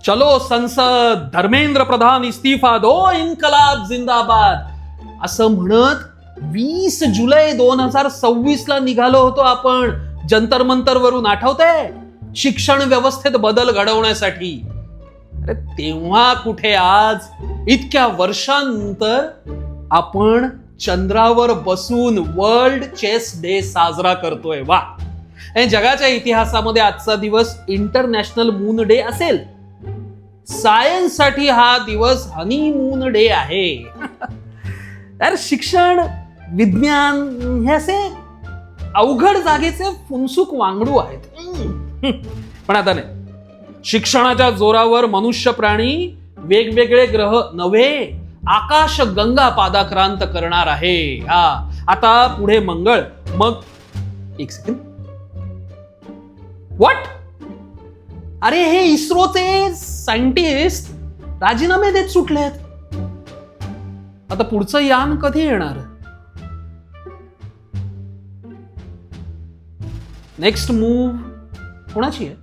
चलो संसद, धर्मेंद्र प्रधान इस्तीफा दो, इन्कलाब जिंदाबाद असं म्हणत 20 जुलै 2026 ला निघालो होतो आपण जंतर मंतर वरून, आठवतंय? शिक्षण व्यवस्थेत बदल घडवण्यासाठी. अरे तेव्हा कुठे आज इतक्या वर्षांनंतर आपण चंद्रावर बसून वर्ल्ड चेस डे साजरा करतोय. वा, जगाच्या इतिहासामध्ये आजचा दिवस इंटरनॅशनल मून डे असेल. सायन्स साठी हा दिवस हनीमून डे आहे. तर शिक्षण, विज्ञान हे असे अवघड जागेचे फुनसूक वांगडू आहेत. पण आता नाही, शिक्षणाच्या जोरावर मनुष्य प्राणी वेगवेगळे ग्रह नव्हे, आकाश गंगा पादाक्रांत करणार आहे. आता पुढे मंगळ, मग एक सेकंड, व्हॉट? अरे हे इस्रोचे सायंटिस्ट राजीनामे देत सुटलेत. आता पुढचं यान कधी येणार? नेक्स्ट मूव्ह कोणाची आहे?